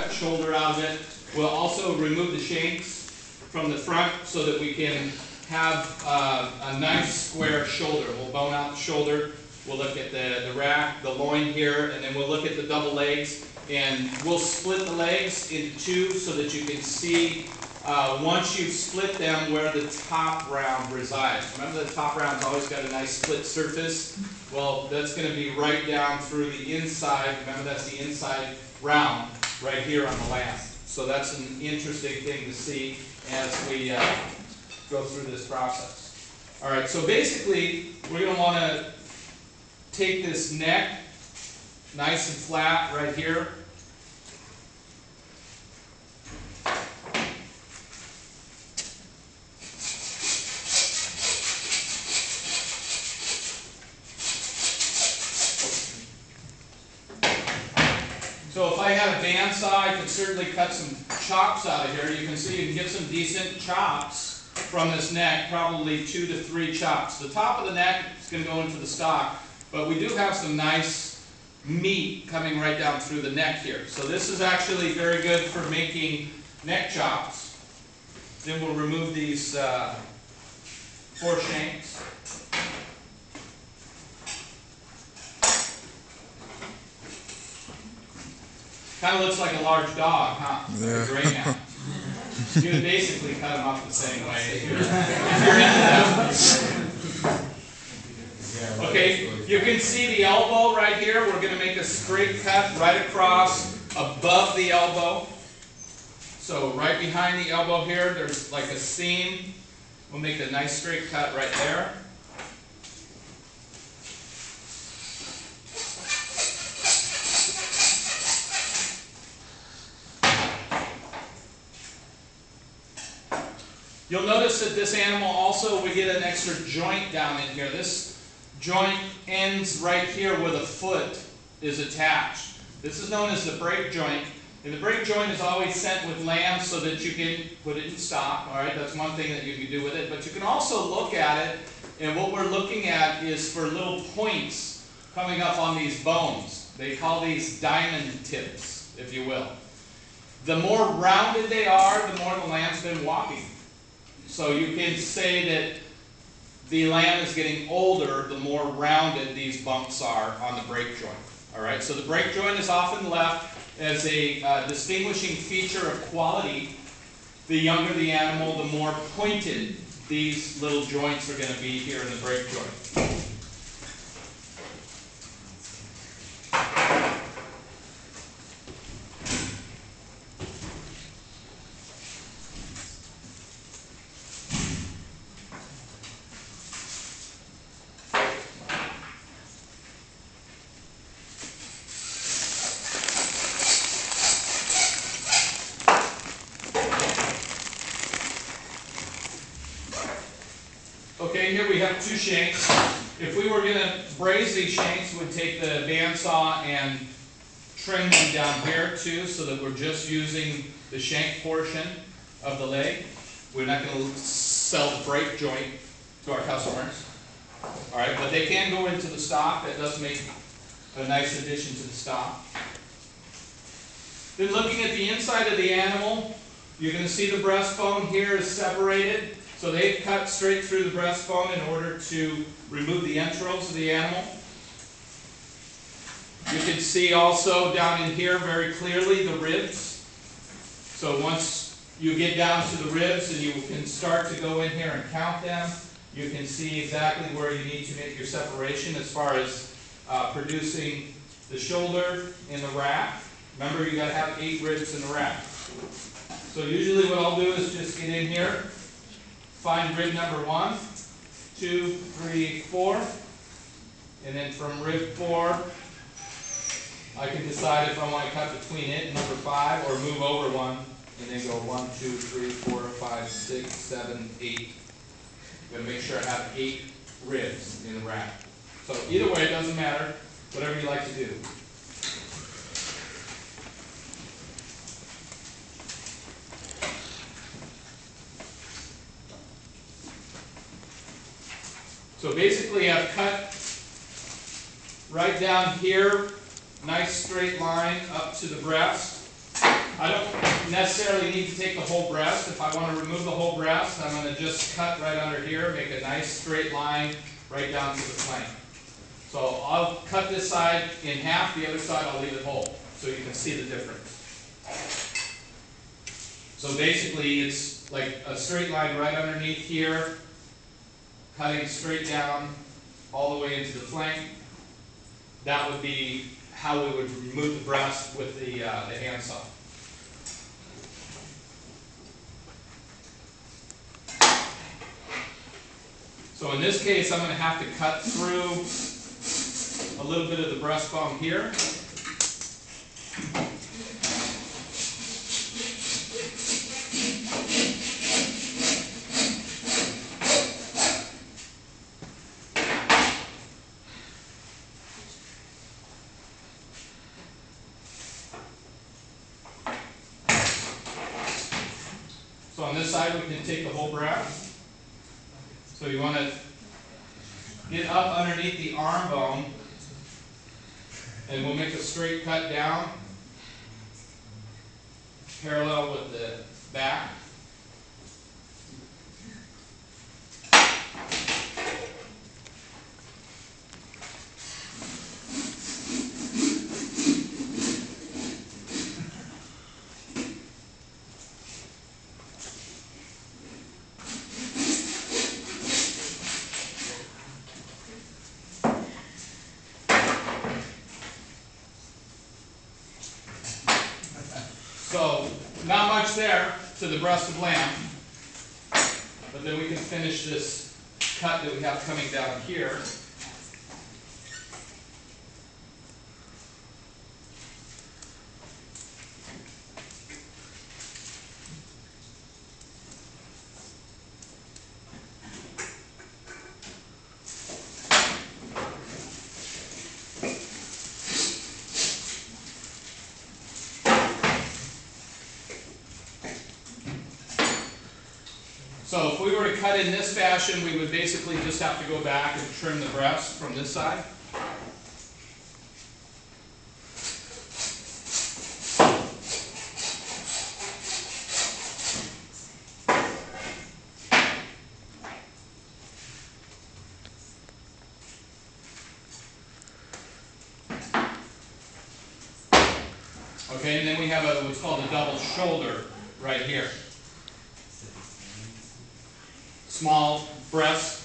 cut shoulder out of it. We'll also remove the shanks from the front so that we can have a nice square shoulder. We'll bone out the shoulder. We'll look at the rack, the loin here, and then we'll look at the double legs. And we'll split the legs into two so that you can see once you've split them where the top round resides. Remember the top round's always got a nice split surface? Well, that's going to be right down through the inside. Remember that's the inside round right here on the lamb. So that's an interesting thing to see as we go through this process. All right, so basically we're going to want to take this neck nice and flat right here. So if I had a bandsaw, I could certainly cut some chops out of here. You can see you can get some decent chops from this neck, probably 2 to 3 chops. The top of the neck is going to go into the stock, but we do have some nice meat coming right down through the neck here. So this is actually very good for making neck chops. Then we'll remove these 4 shanks. Kind of looks like a large dog, huh? Yeah. Like a greyhound. You would basically cut them up the same way if you're into that. Okay, you can see the elbow right here. We're going to make a straight cut right across above the elbow. So right behind the elbow here, there's like a seam. We'll make a nice straight cut right there. You'll notice that this animal also, we get an extra joint down in here. This joint ends right here where the foot is attached. This is known as the break joint. And the break joint is always sent with lamb so that you can put it in stock. All right, that's one thing that you can do with it. But you can also look at it, and what we're looking at is for little points coming up on these bones. They call these diamond tips, if you will. The more rounded they are, the more the lamb's been walking. So you can say that the lamb is getting older the more rounded these bumps are on the break joint. All right, so the break joint is often left as a distinguishing feature of quality. The younger the animal, the more pointed these little joints are going to be here in the break joint. Okay, here we have 2 shanks. If we were going to braise these shanks, we'd take the bandsaw and trim them down here too, so that we're just using the shank portion of the leg. We're not going to sell the break joint to our customers. All right, but they can go into the stock. That does make a nice addition to the stock. Then looking at the inside of the animal, you're going to see the breastbone here is separated. So they've cut straight through the breastbone in order to remove the entrails of the animal. You can see also down in here very clearly the ribs. So once you get down to the ribs and you can start to go in here and count them, you can see exactly where you need to make your separation as far as producing the shoulder in the rack. Remember, you got to have 8 ribs in the rack. So usually what I'll do is just get in here, find rib number 1, 2, 3, 4, and then from rib 4, I can decide if I want to cut between it and number 5 or move over 1 and then go 1, 2, 3, 4, 5, 6, 7, 8. I'm going to make sure I have 8 ribs in the rack. So either way, it doesn't matter, whatever you like to do. So basically I've cut right down here, nice straight line up to the breast. I don't necessarily need to take the whole breast. If I want to remove the whole breast, I'm going to just cut right under here, make a nice straight line right down to the flank. So I'll cut this side in half, the other side I'll leave it whole, so you can see the difference. So basically it's like a straight line right underneath here, cutting straight down all the way into the flank. That would be how we would remove the breast with the handsaw. So in this case, I'm going to have to cut through a little bit of the breastbone here. So on this side, we can take the whole breast. So you want to get up underneath the arm bone, and we'll make a straight cut down, parallel with the back. So, not much there to the breast of lamb, but then we can finish this cut that we have coming down here. So if we were to cut in this fashion, we would basically just have to go back and trim the breast from this side. Okay, and then we have what's called a double shoulder right here. Small breast